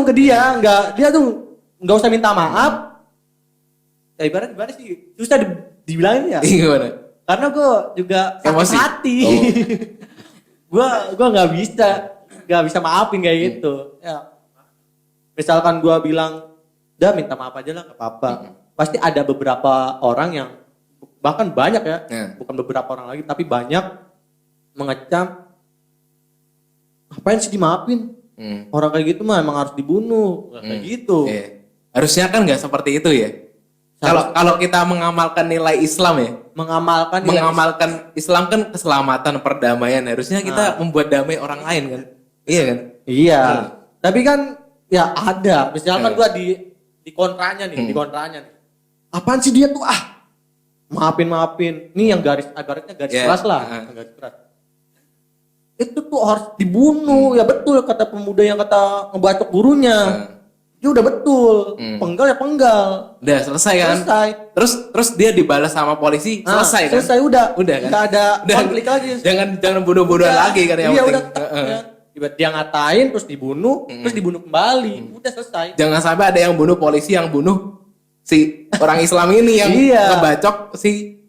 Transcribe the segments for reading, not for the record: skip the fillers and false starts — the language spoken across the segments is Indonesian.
langsung ke dia, dia tuh nggak usah minta maaf. Ya ibarat gimana sih? Susah dibilangin ya. Gimana? Karena gue juga sakit hati. Gue nggak bisa maafin kayak gitu. Ya. Misalkan gue bilang, udah minta maaf aja lah, nggak apa-apa. Pasti ada beberapa orang yang bahkan banyak ya, bukan beberapa orang lagi, tapi banyak mengecam. Ngapain sih dimaafin? Orang kayak gitu mah emang harus dibunuh, kayak gitu. Harusnya kan nggak seperti itu ya. Kalau kita mengamalkan nilai Islam ya, mengamalkan Islam kan keselamatan, perdamaian. Harusnya kita membuat damai orang lain kan, iya kan? Iya. Tapi kan ya ada. Misalkan gua di kontranya nih, Apaan sih dia tuh maafin. Ini yang ibaratnya garis keras lah, garis keras. Itu tuh harus dibunuh, ya betul kata pemuda yang kata ngebacok gurunya. Ya udah betul, penggal ya penggal. Udah selesai kan? Terus dia dibalas sama polisi, selesai kan? Selesai udah kan? Nggak ada konflik lagi. Jangan bunuh-bunuhan lagi kan yang penting. Udah. Dia ngatain, terus dibunuh kembali, udah selesai. Jangan sampai ada yang bunuh polisi, yang bunuh si orang Islam ini yang ngebacok si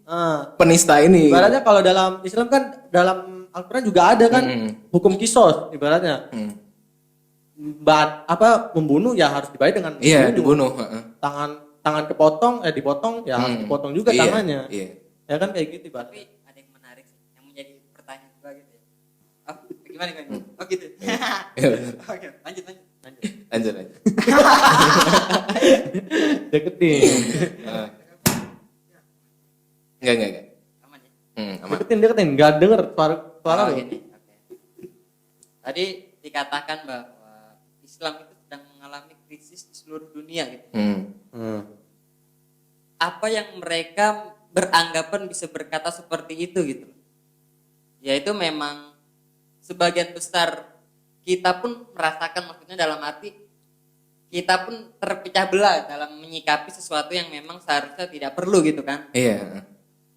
penista ini. Ibaratnya kalau dalam Islam kan, dalam Al-Quran juga ada kan hukum kisos ibaratnya. Membunuh ya harus dibayar dengan dibunuh. Tangan kepotong dipotong ya harus dipotong juga tangannya. Ya kan kayak gitu. Tapi ada yang menarik sih, yang menjadi pertanyaan juga gitu ya. Gimana kan? Oh gitu. Oke, lanjut. Deketin. Enggak. Aman ya? Aman. Deketin. Enggak denger suara lu. Oke. Tadi dikatakan bahwa Islam itu sedang mengalami krisis di seluruh dunia gitu. Apa yang mereka beranggapan bisa berkata seperti itu gitu. Yaitu memang sebagian besar kita pun merasakan, maksudnya dalam arti kita pun terpecah belah dalam menyikapi sesuatu yang memang seharusnya tidak perlu gitu kan. Iya.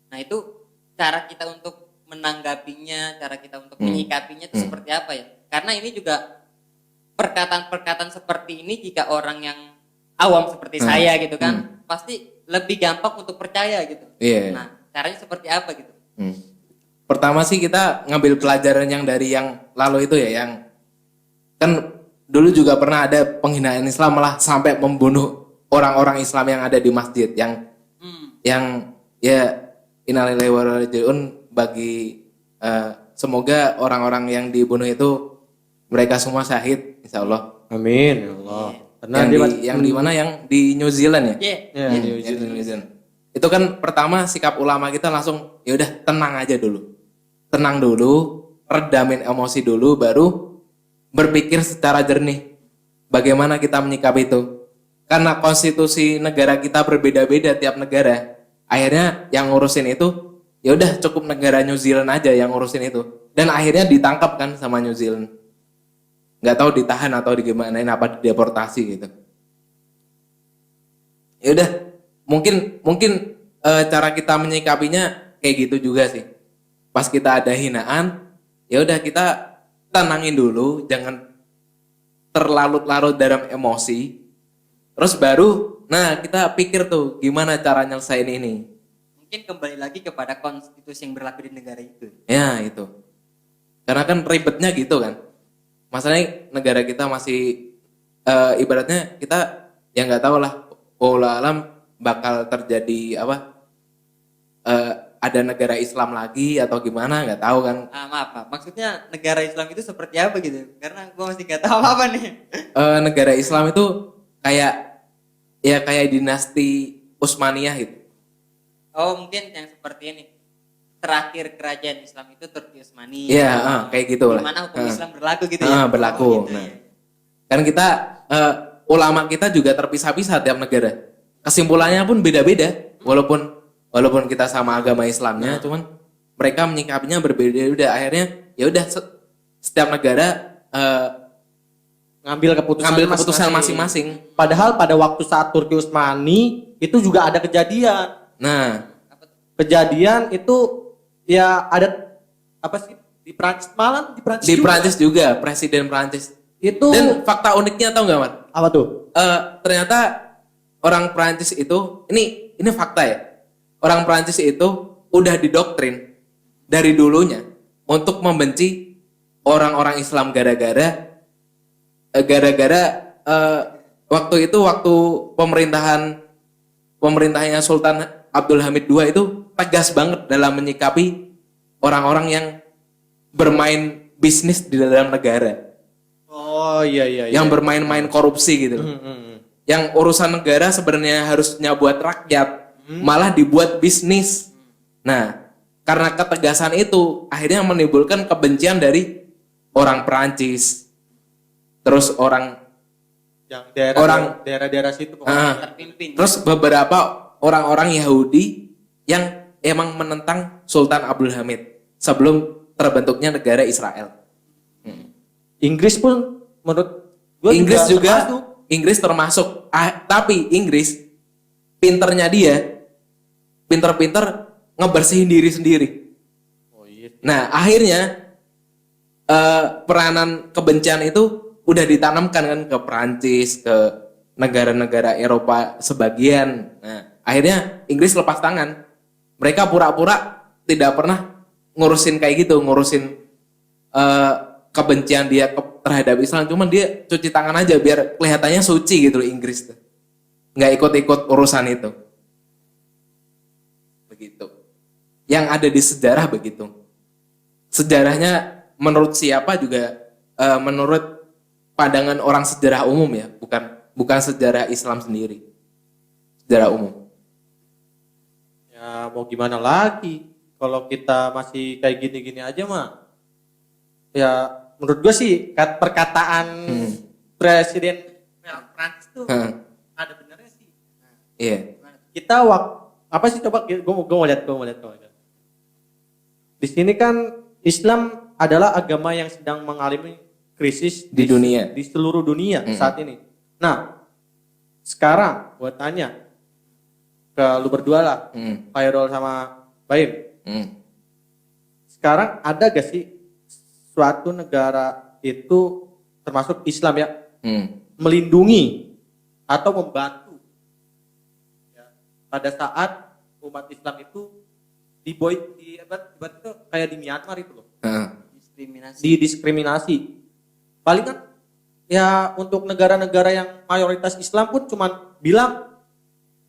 Nah itu cara kita untuk menanggapinya, cara kita untuk menyikapinya itu seperti apa ya? Karena ini juga perkataan-perkataan seperti ini jika orang yang awam seperti saya gitu kan, pasti lebih gampang untuk percaya gitu. Nah caranya seperti apa gitu? Pertama sih kita ngambil pelajaran yang dari yang lalu itu ya, yang kan dulu juga pernah ada penghinaan Islam, malah sampai membunuh orang-orang Islam yang ada di masjid, yang ya innalillahi wa inna ilaihi raji'un, bagi semoga orang-orang yang dibunuh itu mereka semua syahid insyaallah. Amin ya Allah. Karena yang di mana, yang di New Zealand ya? Di New Zealand. Itu kan pertama sikap ulama kita langsung ya udah tenang aja dulu. Tenang dulu, redamin emosi dulu, baru berpikir secara jernih bagaimana kita menyikapi itu. Karena konstitusi negara kita berbeda-beda tiap negara. Akhirnya yang ngurusin itu ya udah cukup negara New Zealand aja yang ngurusin itu. Dan akhirnya ditangkap kan sama New Zealand. Nggak tahu ditahan atau digimanain, apa dideportasi gitu. Ya udah, mungkin cara kita menyikapinya kayak gitu juga sih. Pas kita ada hinaan, ya udah kita tenangin dulu, jangan terlarut-larut dalam emosi. Terus baru, kita pikir tuh gimana cara nyelesain ini. Mungkin kembali lagi kepada konstitusi yang berlaku di negara itu. Ya itu. Karena kan ribetnya gitu kan. Masalahnya negara kita masih ibaratnya kita ya nggak tahu lah, wallahu alam bakal terjadi apa, ada negara Islam lagi atau gimana, nggak tahu kan. Maaf, maksudnya negara Islam itu seperti apa gitu? Karena gue masih nggak tahu apa nih. Negara Islam itu kayak dinasti Utsmaniyah gitu. Oh mungkin yang seperti ini. Terakhir kerajaan Islam itu Turki Utsmani. Iya, kayak gitu lah. Dimana hukum Islam berlaku gitu ya? Berlaku. Oh, gitu, nah, kan kita ulama kita juga terpisah-pisah tiap negara. Kesimpulannya pun beda-beda. Walaupun kita sama agama Islamnya, cuman mereka menyikapinya berbeda-beda. Akhirnya ya udah setiap negara ngambil keputusan masing-masing. Padahal pada waktu saat Turki Utsmani itu juga ada kejadian. Nah, kejadian itu ya ada apa sih di Prancis, malah di Prancis juga presiden Prancis Itu Dan fakta uniknya tahu nggak, Mat? apa tuh? Ternyata orang Perancis itu, ini fakta ya. Orang Perancis itu udah didoktrin dari dulunya untuk membenci orang-orang Islam gara-gara waktu pemerintahannya Sultan Abdul Hamid II itu tegas banget dalam menyikapi orang-orang yang bermain bisnis di dalam negara. Oh iya. Yang bermain-main korupsi gitu. Yang urusan negara sebenarnya harusnya buat rakyat, malah dibuat bisnis. Nah, karena ketegasan itu akhirnya menimbulkan kebencian dari orang Perancis. Terus Yang daerah-daerah situ terpimpin. terus beberapa orang-orang Yahudi yang emang menentang Sultan Abdul Hamid sebelum terbentuknya negara Israel. Inggris pun menurut gue Inggris juga termasuk. Inggris termasuk. Tapi Inggris pinternya dia pinter-pinter ngebersihin diri sendiri. Oh iya. Nah, akhirnya peranan kebencian itu udah ditanamkan kan ke Perancis, ke negara-negara Eropa sebagian. Nah, akhirnya Inggris lepas tangan. Mereka pura-pura tidak pernah ngurusin kayak gitu, ngurusin kebencian dia terhadap Islam. Cuman dia cuci tangan aja biar kelihatannya suci gitu loh Inggris tuh. Nggak ikut-ikut urusan itu. Begitu. Yang ada di sejarah begitu. Sejarahnya menurut siapa juga menurut pandangan orang sejarah umum ya, bukan sejarah Islam sendiri. Sejarah umum. Ya mau gimana lagi? Kalau kita masih kayak gini-gini aja mah. Ya menurut gue sih perkataan Presiden Prancis tuh ada benernya sih. Iya. Kita apa sih coba gue mau lihat. Di sini kan Islam adalah agama yang sedang mengalami krisis Di dunia. di seluruh dunia saat ini. Nah, sekarang gue tanya ke lu berdua lah, Khairul sama Baim. Sekarang ada gak sih suatu negara itu termasuk Islam ya, melindungi atau membantu ya, pada saat umat Islam itu itu kayak di Myanmar itu loh, didiskriminasi. Paling kan ya untuk negara-negara yang mayoritas Islam pun cuman bilang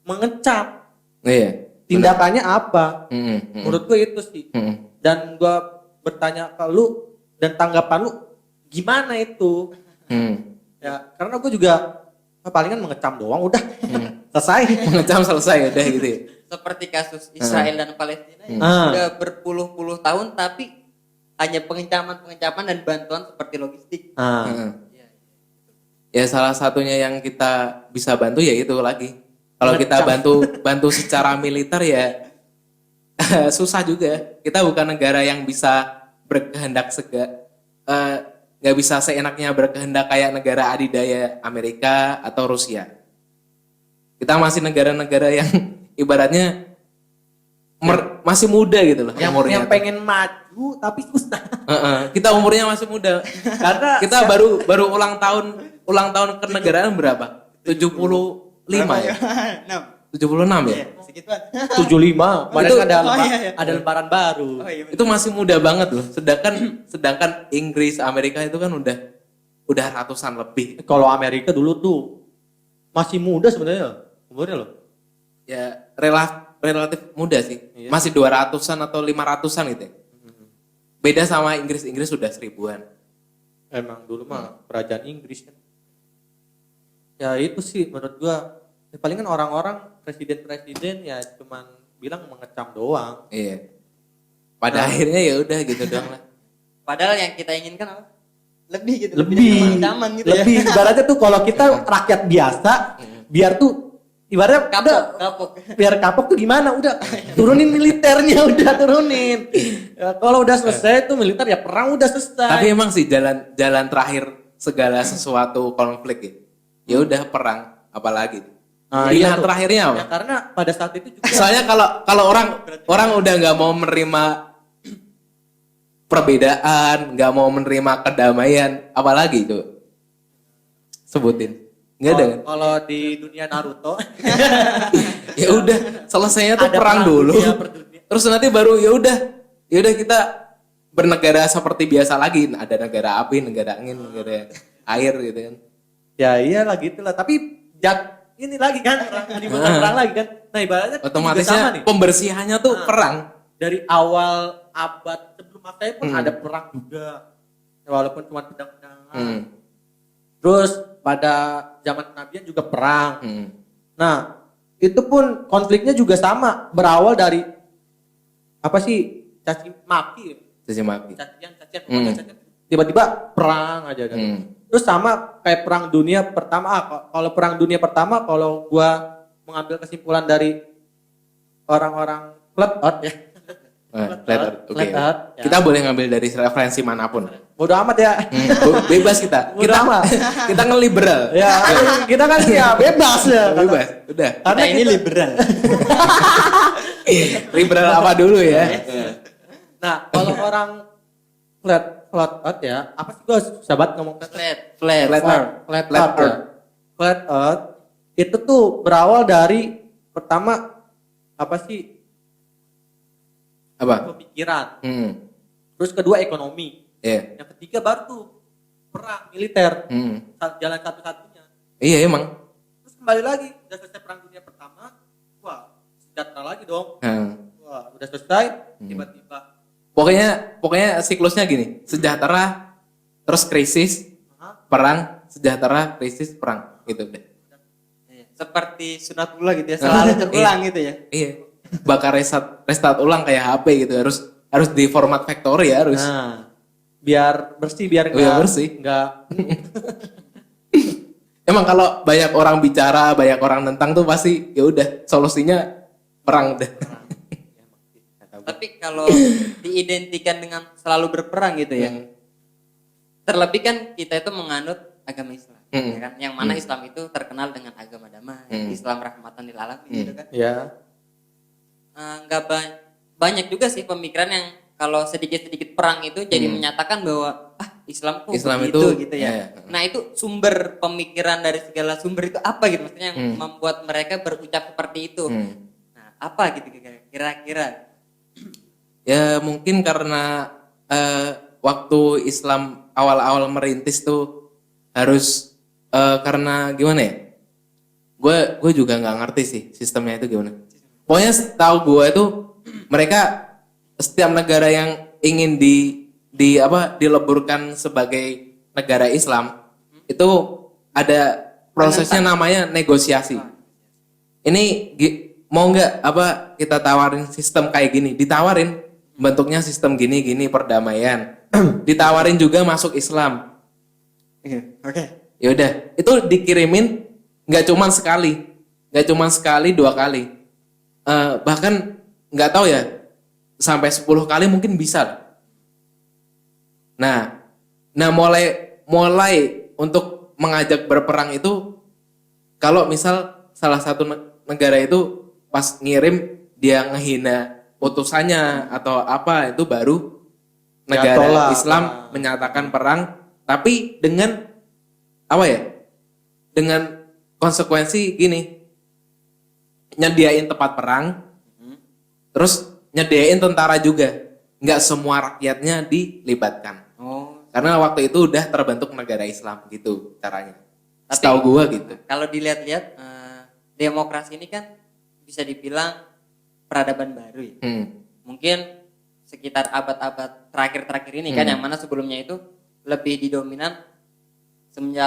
mengecam. Iya. Tindakannya apa? Menurut gue itu sih. Dan gue bertanya ke lu dan tanggapan lu gimana itu? Ya karena gue juga palingan mengecam doang udah selesai. Mengecam selesai udah gitu ya. Seperti kasus Israel dan Palestina yang sudah berpuluh-puluh tahun tapi hanya pengencaman dan bantuan seperti logistik. Ya salah satunya yang kita bisa bantu ya itu lagi. Kalau kita bantu secara militer ya susah juga. Kita bukan negara yang bisa berkehendak nggak bisa seenaknya berkehendak kayak negara adidaya Amerika atau Rusia. Kita masih negara-negara yang ibaratnya masih muda gitu loh. Yang pengen maju tapi susah. Kita umurnya masih muda. Karena kita baru ulang tahun kenegaraan berapa? 75 ya? 76 ya? Segituan. 75. Padahal Itu- ada lebaran baru. Oh, iya, Itu masih muda banget loh. Sedangkan Inggris, Amerika itu kan udah ratusan lebih. Kalau Amerika dulu tuh masih muda sebenarnya umurnya loh. Ya relatif muda sih. Iya. Masih 200-an atau 500-an gitu ya. Beda sama Inggris sudah 1000-an. Emang dulu mah kerajaan Inggris kan. Ya itu sih menurut gua. Ya, palingan orang-orang presiden ya cuman bilang mengecam doang. Iya. Pada akhirnya ya udah gitu doang lah. Padahal yang kita inginkan apa? Lebih gitu, Lebih dari ancaman gitu ya. lebih ibaratnya tuh kalau kita rakyat biasa biar tuh ibaratnya Kapok. biar kapok tuh gimana udah turunin militernya udah turunin. Ya, kalau udah selesai tuh militer ya perang udah selesai. Tapi emang sih jalan terakhir segala sesuatu konflik ya. Ya udah perang, apalagi. Pilihan tuh. terakhirnya apa? Ya karena pada saat itu juga Soalnya kalau orang udah nggak mau menerima perbedaan, nggak mau menerima kedamaian, apalagi itu Sebutin. Nggak ada kan? Kalau di dunia Naruto Ya udah, selesainya tuh ada perang dulu. dunia per dunia. Terus nanti baru ya udah kita bernegara seperti biasa lagi. Ada negara api, negara angin, negara air gitu kan. Ya iyalah gitulah. Tapi ini lagi kan menimbulkan perang lagi kan. Nah ibaratnya juga sama Otomatisnya nih. pembersihannya tuh perang. Dari awal abad sebelum Masehi pun Hmm. ada perang juga. Ya, walaupun cuma pedang-pedangan. Hmm. Terus pada zaman kenabian juga perang. Hmm. Nah, itu pun konfliknya juga sama, berawal dari apa sih? Caci maki. Caci maki. Cacian, Hmm. cacian. Tiba-tiba perang aja kan. Terus sama kayak perang dunia pertama. Kalau perang dunia pertama, kalau gua mengambil kesimpulan dari orang-orang flat earth ya. Flat Earth. Oke. Flat Earth, ya. Kita boleh ngambil dari referensi manapun. Bodo amat ya. Bebas kita. Bodo amat. Kita ngeliberal. Ya, kita kan ya bebas ya. Bebas. Udah. Karena Kita ini liberal. Liberal apa dulu ya? Nah, kalau orang flat earth ya, apa sih gua susah banget ngomong flat earth. Flat. Flat Earth. Flat Flat earth. Ya. Flat earth itu tuh berawal dari pertama apa sih? Apa? Pemikiran. Terus Terus kedua ekonomi. Iya. Yang ketiga baru tuh perang militer. Hmm. Jalan satu-satunya. Iya emang. Terus kembali lagi, udah selesai perang dunia pertama, wah sejahtera lagi dong. Wah udah selesai, tiba-tiba Pokoknya siklusnya gini, sejahtera, terus krisis, perang, sejahtera, krisis, perang, gitu deh. Seperti sunatullah gitu ya, selalu terulang gitu ya. Iya. Bakar restart ulang kayak HP gitu, harus di format factory ya harus. Nah, biar bersih, biar Biar bersih. nggak Emang kalau banyak orang bicara, banyak orang tentang tuh pasti ya udah solusinya perang deh. Tapi kalau diidentikan dengan selalu berperang gitu ya. Terlebih kan kita itu menganut agama Islam, ya kan? Yang mana Islam itu terkenal dengan agama damai, Islam rahmatan lil alamin gitu kan. ya. Nggak banyak juga sih pemikiran yang kalau sedikit-sedikit perang itu jadi menyatakan bahwa Islam kok Islam begitu itu, gitu ya. iya. Nah itu sumber pemikiran dari segala sumber itu apa gitu maksudnya yang membuat mereka berucap seperti itu. Nah apa gitu kira-kira? Ya mungkin karena waktu Islam awal-awal merintis tuh harus karena gimana ya? Gue juga nggak ngerti sih sistemnya itu gimana. Pokoknya tahu gue itu mereka setiap negara yang ingin dileburkan sebagai negara Islam itu ada prosesnya namanya negosiasi. Ini mau nggak kita tawarin sistem kayak gini, ditawarin bentuknya sistem gini perdamaian, ditawarin juga masuk Islam. Oke. Ya udah, itu dikirimin nggak cuma sekali, 2 kali. Bahkan nggak tahu ya, sampai 10 kali mungkin bisa. Nah mulai untuk mengajak berperang itu kalau misal salah satu negara itu pas ngirim dia ngehina utusannya atau apa, itu baru negara tolak. Islam menyatakan perang, tapi dengan dengan konsekuensi gini, nyediain tempat perang, terus nyediain tentara juga, nggak semua rakyatnya dilibatkan. Karena waktu itu udah terbentuk negara Islam gitu caranya. Setahu gua gitu. Kalau dilihat-lihat demokrasi ini kan bisa dibilang peradaban baru ya. Mungkin sekitar abad-abad terakhir ini kan, yang mana sebelumnya itu lebih didominan semenjak